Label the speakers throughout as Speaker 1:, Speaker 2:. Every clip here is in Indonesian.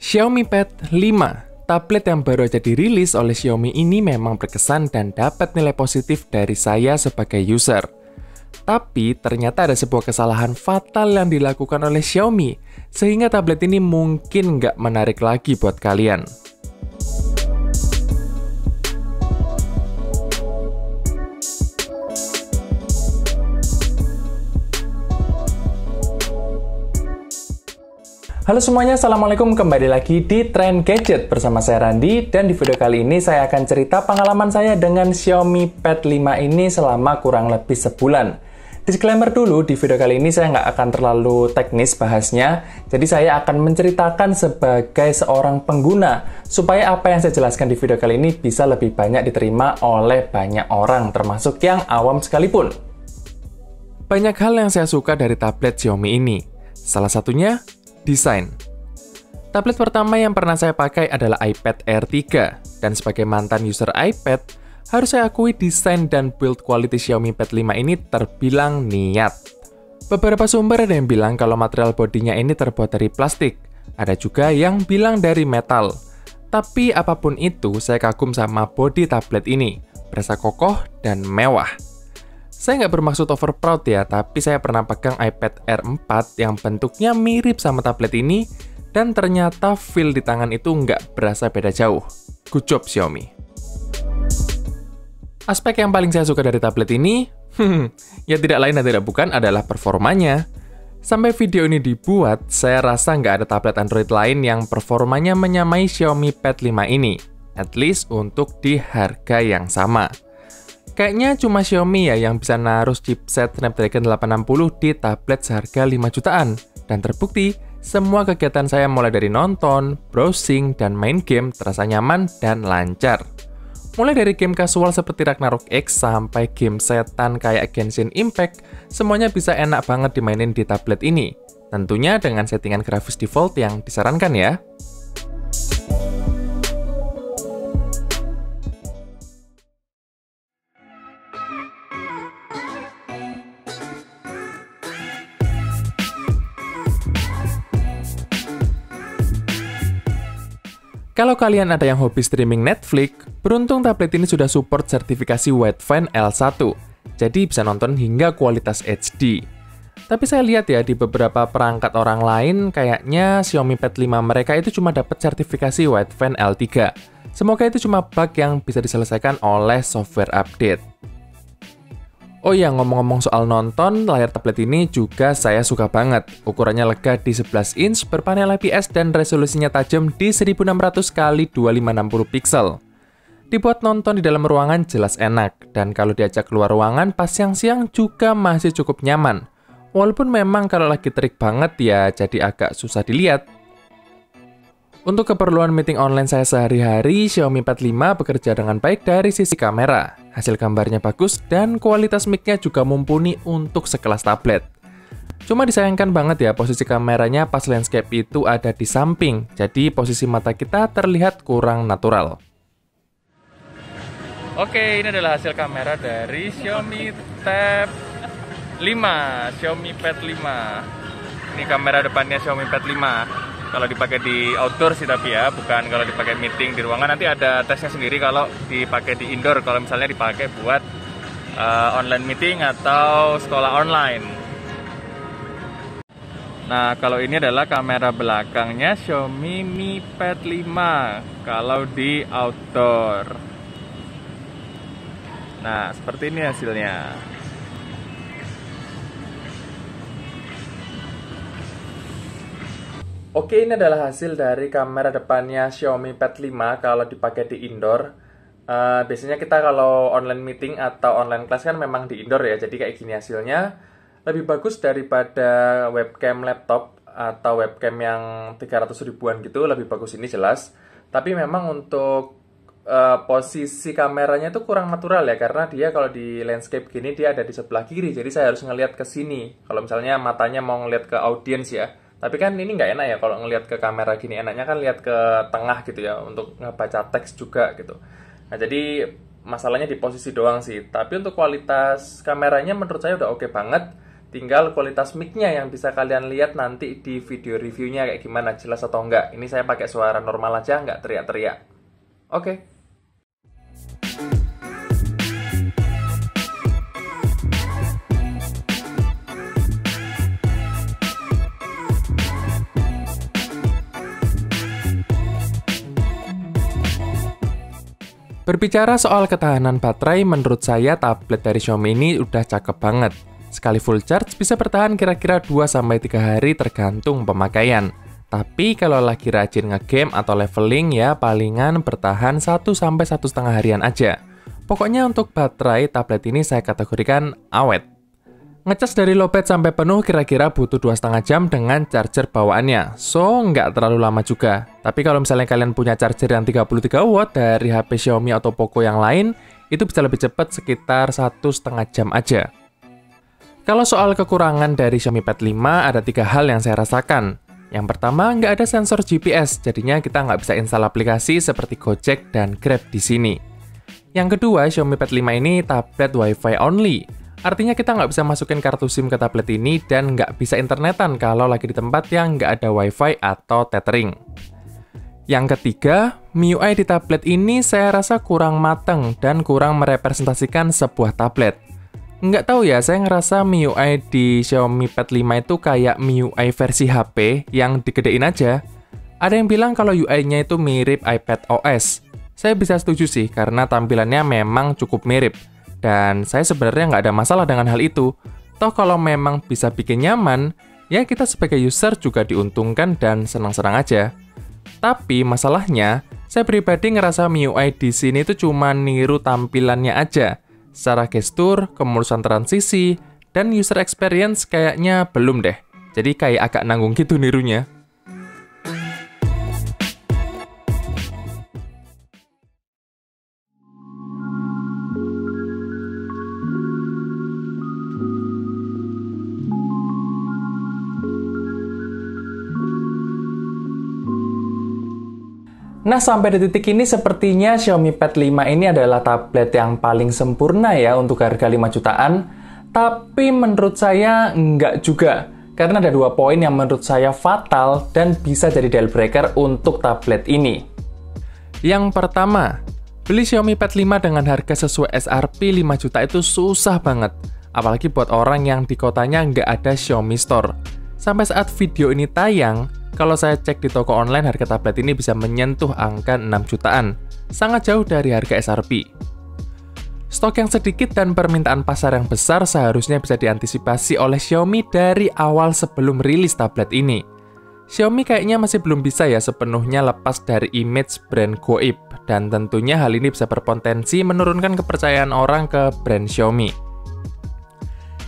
Speaker 1: Xiaomi Pad 5, tablet yang baru aja dirilis oleh Xiaomi ini memang berkesan dan dapat nilai positif dari saya sebagai user. Tapi ternyata ada sebuah kesalahan fatal yang dilakukan oleh Xiaomi, sehingga tablet ini mungkin nggak menarik lagi buat kalian. Halo semuanya, Assalamualaikum, kembali lagi di Trend Gadget bersama saya Randi, dan di video kali ini saya akan cerita pengalaman saya dengan Xiaomi Pad 5 ini selama kurang lebih sebulan. Disclaimer dulu, di video kali ini saya nggak akan terlalu teknis bahasnya, jadi saya akan menceritakan sebagai seorang pengguna, supaya apa yang saya jelaskan di video kali ini bisa lebih banyak diterima oleh banyak orang, termasuk yang awam sekalipun. Banyak hal yang saya suka dari tablet Xiaomi ini, salah satunya desain. Tablet pertama yang pernah saya pakai adalah iPad Air 3, dan sebagai mantan user iPad, harus saya akui desain dan build quality Xiaomi Pad 5 ini terbilang niat. Beberapa sumber ada yang bilang kalau material bodinya ini terbuat dari plastik, ada juga yang bilang dari metal. Tapi apapun itu, saya kagum sama bodi tablet ini, berasa kokoh dan mewah. Saya nggak bermaksud over proud ya, tapi saya pernah pegang iPad Air 4 yang bentuknya mirip sama tablet ini, dan ternyata feel di tangan itu nggak berasa beda jauh. Good job Xiaomi. Aspek yang paling saya suka dari tablet ini, ya tidak lain dan tidak bukan adalah performanya. Sampai video ini dibuat, saya rasa nggak ada tablet Android lain yang performanya menyamai Xiaomi Pad 5 ini, at least untuk di harga yang sama. Kayaknya cuma Xiaomi ya yang bisa naruh chipset Snapdragon 860 di tablet seharga 5 jutaan. Dan terbukti, semua kegiatan saya mulai dari nonton, browsing, dan main game terasa nyaman dan lancar. Mulai dari game casual seperti Ragnarok X sampai game setan kayak Genshin Impact, semuanya bisa enak banget dimainin di tablet ini. Tentunya dengan settingan grafis default yang disarankan ya. Kalau kalian ada yang hobi streaming Netflix, beruntung tablet ini sudah support sertifikasi Widevine L1, jadi bisa nonton hingga kualitas HD. Tapi saya lihat ya, di beberapa perangkat orang lain, kayaknya Xiaomi Pad 5 mereka itu cuma dapat sertifikasi Widevine L3. Semoga itu cuma bug yang bisa diselesaikan oleh software update. Oh iya, ngomong-ngomong soal nonton, layar tablet ini juga saya suka banget. Ukurannya lega di 11 inch, berpanel IPS, dan resolusinya tajam di 1600 x 2560 pixel. Dibuat nonton di dalam ruangan jelas enak, dan kalau diajak keluar ruangan pas siang-siang juga masih cukup nyaman. Walaupun memang kalau lagi terik banget ya jadi agak susah dilihat. Untuk keperluan meeting online saya sehari-hari, Xiaomi Pad 5 bekerja dengan baik dari sisi kamera. Hasil gambarnya bagus dan kualitas mic-nya juga mumpuni untuk sekelas tablet. Cuma disayangkan banget ya, posisi kameranya pas landscape itu ada di samping, jadi posisi mata kita terlihat kurang natural. Oke, ini adalah hasil kamera dari Xiaomi Tab 5, Xiaomi Pad 5. Ini kamera depannya Xiaomi Pad 5. Kalau dipakai di outdoor sih tapi ya, bukan kalau dipakai meeting di ruangan. Nanti ada tesnya sendiri kalau dipakai di indoor, kalau misalnya dipakai buat online meeting atau sekolah online. Nah, kalau ini adalah kamera belakangnya Xiaomi Mi Pad 5 kalau di outdoor. Nah, seperti ini hasilnya. Oke, ini adalah hasil dari kamera depannya Xiaomi Pad 5 kalau dipakai di indoor. Biasanya kita kalau online meeting atau online class kan memang di indoor ya, jadi kayak gini hasilnya. Lebih bagus daripada webcam laptop atau webcam yang 300 ribuan gitu, lebih bagus ini jelas. Tapi memang untuk posisi kameranya itu kurang natural ya, karena dia kalau di landscape gini dia ada di sebelah kiri, jadi saya harus ngelihat ke sini. Kalau misalnya matanya mau ngelihat ke audiens ya. Tapi kan ini nggak enak ya kalau ngelihat ke kamera gini, enaknya kan lihat ke tengah gitu ya, untuk ngebaca teks juga gitu. Nah, jadi masalahnya di posisi doang sih. Tapi untuk kualitas kameranya menurut saya udah oke banget. Tinggal kualitas mic-nya yang bisa kalian lihat nanti di video reviewnya kayak gimana, jelas atau enggak. Ini saya pakai suara normal aja, nggak teriak-teriak. Oke. Berbicara soal ketahanan baterai, menurut saya tablet dari Xiaomi ini udah cakep banget. Sekali full charge bisa bertahan kira-kira 2-3 hari tergantung pemakaian. Tapi kalau lagi rajin ngegame atau leveling ya palingan bertahan 1-1,5 harian aja. Pokoknya untuk baterai tablet ini saya kategorikan awet. Ngecas dari lowbat sampai penuh kira-kira butuh 2,5 jam dengan charger bawaannya. So, nggak terlalu lama juga. Tapi kalau misalnya kalian punya charger yang 33 watt dari HP Xiaomi atau Poco yang lain, itu bisa lebih cepat sekitar 1,5 jam aja. Kalau soal kekurangan dari Xiaomi Pad 5, ada 3 hal yang saya rasakan. Yang pertama, nggak ada sensor GPS, jadinya kita nggak bisa install aplikasi seperti Gojek dan Grab di sini. Yang kedua, Xiaomi Pad 5 ini tablet Wi-Fi only. Artinya kita nggak bisa masukin kartu SIM ke tablet ini dan nggak bisa internetan kalau lagi di tempat yang nggak ada Wi-Fi atau tethering. Yang ketiga, MIUI di tablet ini saya rasa kurang mateng dan kurang merepresentasikan sebuah tablet. Nggak tahu ya, saya ngerasa MIUI di Xiaomi Pad 5 itu kayak MIUI versi HP yang digedein aja. Ada yang bilang kalau UI-nya itu mirip iPad OS. Saya bisa setuju sih, karena tampilannya memang cukup mirip. Dan saya sebenarnya nggak ada masalah dengan hal itu. Toh kalau memang bisa bikin nyaman, ya kita sebagai user juga diuntungkan dan senang-senang aja. Tapi masalahnya, saya pribadi ngerasa MIUI di sini itu cuma niru tampilannya aja. Secara gestur, kemulusan transisi, dan user experience kayaknya belum deh. Jadi kayak agak nanggung gitu nirunya. Nah, sampai di titik ini sepertinya Xiaomi Pad 5 ini adalah tablet yang paling sempurna ya untuk harga 5 jutaan. Tapi menurut saya enggak juga. Karena ada 2 poin yang menurut saya fatal dan bisa jadi deal breaker untuk tablet ini. Yang pertama, beli Xiaomi Pad 5 dengan harga sesuai SRP 5 juta itu susah banget. Apalagi buat orang yang di kotanya nggak ada Xiaomi Store. Sampai saat video ini tayang, kalau saya cek di toko online, harga tablet ini bisa menyentuh angka 6 jutaan. Sangat jauh dari harga SRP. Stok yang sedikit dan permintaan pasar yang besar seharusnya bisa diantisipasi oleh Xiaomi dari awal sebelum rilis tablet ini. Xiaomi kayaknya masih belum bisa ya sepenuhnya lepas dari image brand goib. Dan tentunya hal ini bisa berpotensi menurunkan kepercayaan orang ke brand Xiaomi.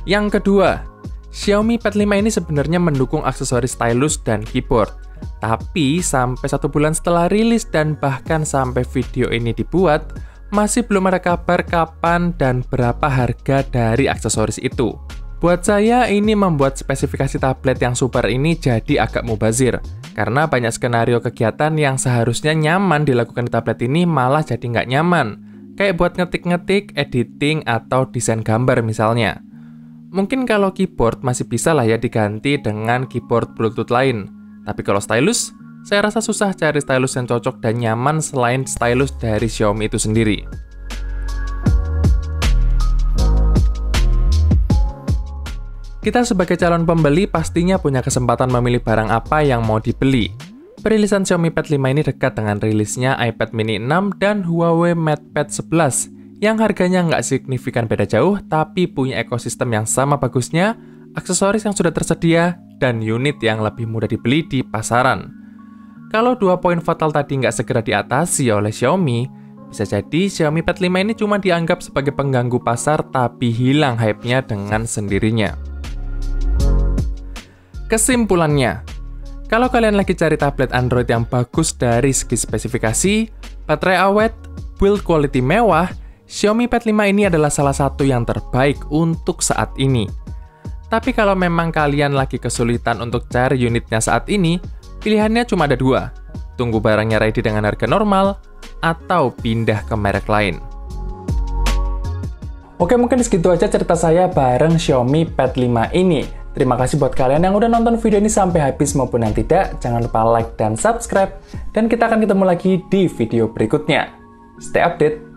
Speaker 1: Yang kedua, Xiaomi Pad 5 ini sebenarnya mendukung aksesoris stylus dan keyboard. Tapi sampai 1 bulan setelah rilis dan bahkan sampai video ini dibuat, masih belum ada kabar kapan dan berapa harga dari aksesoris itu. Buat saya, ini membuat spesifikasi tablet yang super ini jadi agak mubazir. Karena banyak skenario kegiatan yang seharusnya nyaman dilakukan di tablet ini malah jadi nggak nyaman. Kayak buat ngetik-ngetik, editing, atau desain gambar misalnya. Mungkin kalau keyboard masih bisa lah ya diganti dengan keyboard Bluetooth lain. Tapi kalau stylus, saya rasa susah cari stylus yang cocok dan nyaman selain stylus dari Xiaomi itu sendiri. Kita sebagai calon pembeli pastinya punya kesempatan memilih barang apa yang mau dibeli. Perilisan Xiaomi Pad 5 ini dekat dengan rilisnya iPad mini 6 dan Huawei MatePad 11. Yang harganya nggak signifikan beda jauh, tapi punya ekosistem yang sama bagusnya, aksesoris yang sudah tersedia, dan unit yang lebih mudah dibeli di pasaran. Kalau 2 poin fatal tadi nggak segera diatasi oleh Xiaomi, bisa jadi Xiaomi Pad 5 ini cuma dianggap sebagai pengganggu pasar, tapi hilang hype-nya dengan sendirinya. Kesimpulannya, kalau kalian lagi cari tablet Android yang bagus dari segi spesifikasi, baterai awet, build quality mewah, Xiaomi Pad 5 ini adalah salah satu yang terbaik untuk saat ini. Tapi kalau memang kalian lagi kesulitan untuk cari unitnya saat ini, pilihannya cuma ada 2. Tunggu barangnya ready dengan harga normal, atau pindah ke merek lain. Oke, mungkin segitu aja cerita saya bareng Xiaomi Pad 5 ini. Terima kasih buat kalian yang udah nonton video ini sampai habis maupun yang tidak. Jangan lupa like dan subscribe. Dan kita akan ketemu lagi di video berikutnya. Stay update!